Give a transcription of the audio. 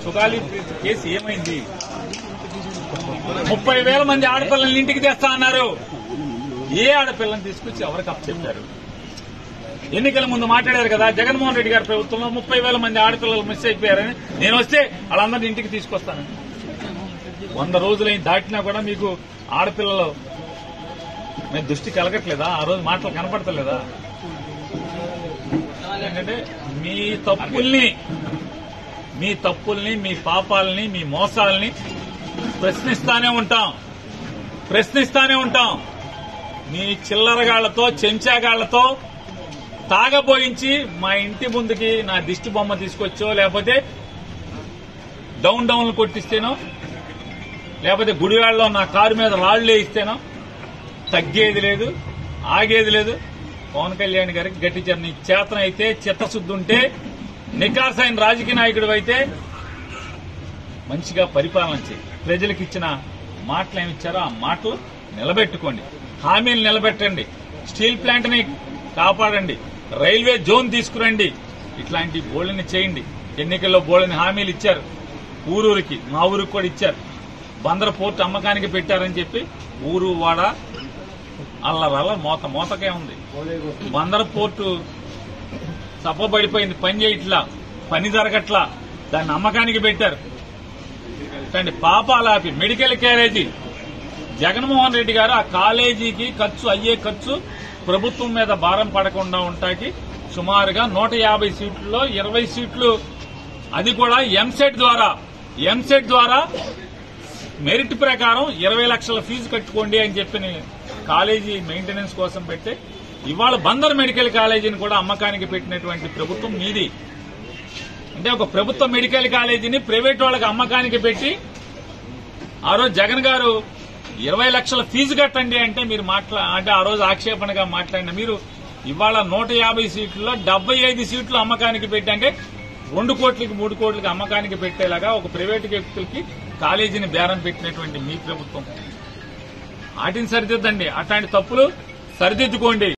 సుగాలి ప్రీతి case ఏమైంది? 30,000 మంది ఆడపిల్లల్ని ఇంటికి తెస్తా అన్నారు. ఏ ఆడపిల్లని తీసుకొచ్చి ఎవరికి అప్పచెప్పారు? ఎన్నికల ముందు మాట్లాడారు కదా, జగన్మోహన్ రెడ్డి గారి ప్రభుత్వంలో 30,000 మంది ఆడపిల్లలు మిస్ అయిపోయారని. నేను వస్తే వాళ్ళందరినీ ఇంటికి తీసుకొస్తాను. 100 రోజులైన దాటినా కూడా మీకు ఆడపిల్లలు మీ దృష్టి కలగట్లేదా? ఆ రోజు మాటలు కనపడతలేదా? ఏంటంటే మీ తప్పుల్ని మీ పాపాలని మీ మోసాలని ప్రశ్నిస్తానే ఉంటాం. మీ చిల్లరగాళ్లతో చెంచాగాళ్లతో తాగబోయించి మా ఇంటి ముందుకి నా దిష్టి బొమ్మ తీసుకొచ్చో, లేకపోతే డౌన్లు కొట్టిస్తేనో, లేకపోతే గుడివాడలో నా కారు మీద రాళ్లు వేయిస్తేనో తగ్గేది లేదు, ఆగేది లేదు. పవన్ కళ్యాణ్ గారికి గట్టి నీ చేతనైతే, చిత్తశుద్ధి ఉంటే, నికార్సైన రాజకీయ నాయకుడు అయితే మంచిగా పరిపాలన చేయి. ప్రజలకు ఇచ్చిన మాటలు ఏమిచ్చారో ఆ మాటలు నిలబెట్టుకోండి, హామీలు నిలబెట్టండి, స్టీల్ ప్లాంట్ ని కాపాడండి, రైల్వే జోన్ తీసుకురండి. ఇట్లాంటి బోళ్ళని చేయండి. ఎన్నికల్లో బోళ్ళని హామీలు ఇచ్చారు. ఊరూరికి, మా ఊరికి కూడా ఇచ్చారు. బందర్ పోర్టు అమ్మకానికి పెట్టారని చెప్పి ఊరు వాడ అల్లరల్ల మోతకే ఉంది. బందర్ పోర్టు తప్పబడిపోయింది, పని చేయట్లా, పని జరగట్లా, దాన్ని అమ్మకానికి పెట్టారు. పాపాలాపి మెడికల్ కాలేజీ జగన్మోహన్ రెడ్డి గారు ఆ కాలేజీకి అయ్యే ఖర్చు ప్రభుత్వం మీద భారం పడకుండా ఉంటాకి సుమారుగా 150 సీట్లలో 20 సీట్లు, అది కూడా ఎంసెట్ ద్వారా మెరిట్ ప్రకారం 20 లక్షల ఫీజు కట్టుకోండి అని చెప్పిన కాలేజీ మెయింటెనెన్స్ కోసం పెట్టి ఇవాళ బందర్ మెడికల్ కాలేజీని కూడా అమ్మకానికి పెట్టినటువంటి ప్రభుత్వం మీది. అంటే ఒక ప్రభుత్వ మెడికల్ కాలేజీని ప్రైవేట్ వాళ్ళకి అమ్మకానికి పెట్టి ఆ రోజు జగన్ గారు 20 లక్షల ఫీజు కట్టండి అంటే మీరు అంటే ఆ రోజు ఆక్షేపణగా మాట్లాడిన మీరు ఇవాళ 150 సీట్లలో 75 సీట్లు అమ్మకానికి పెట్టి, అంటే 2 కోట్లకి 3 కోట్లకి అమ్మకానికి పెట్టేలాగా ఒక ప్రైవేటు వ్యక్తులకి కాలేజీని బేరం పెట్టినటువంటి మీ ప్రభుత్వం. వాటిని సరిదిద్దండి, అట్లాంటి తప్పులు సరిదిద్దుకోండి.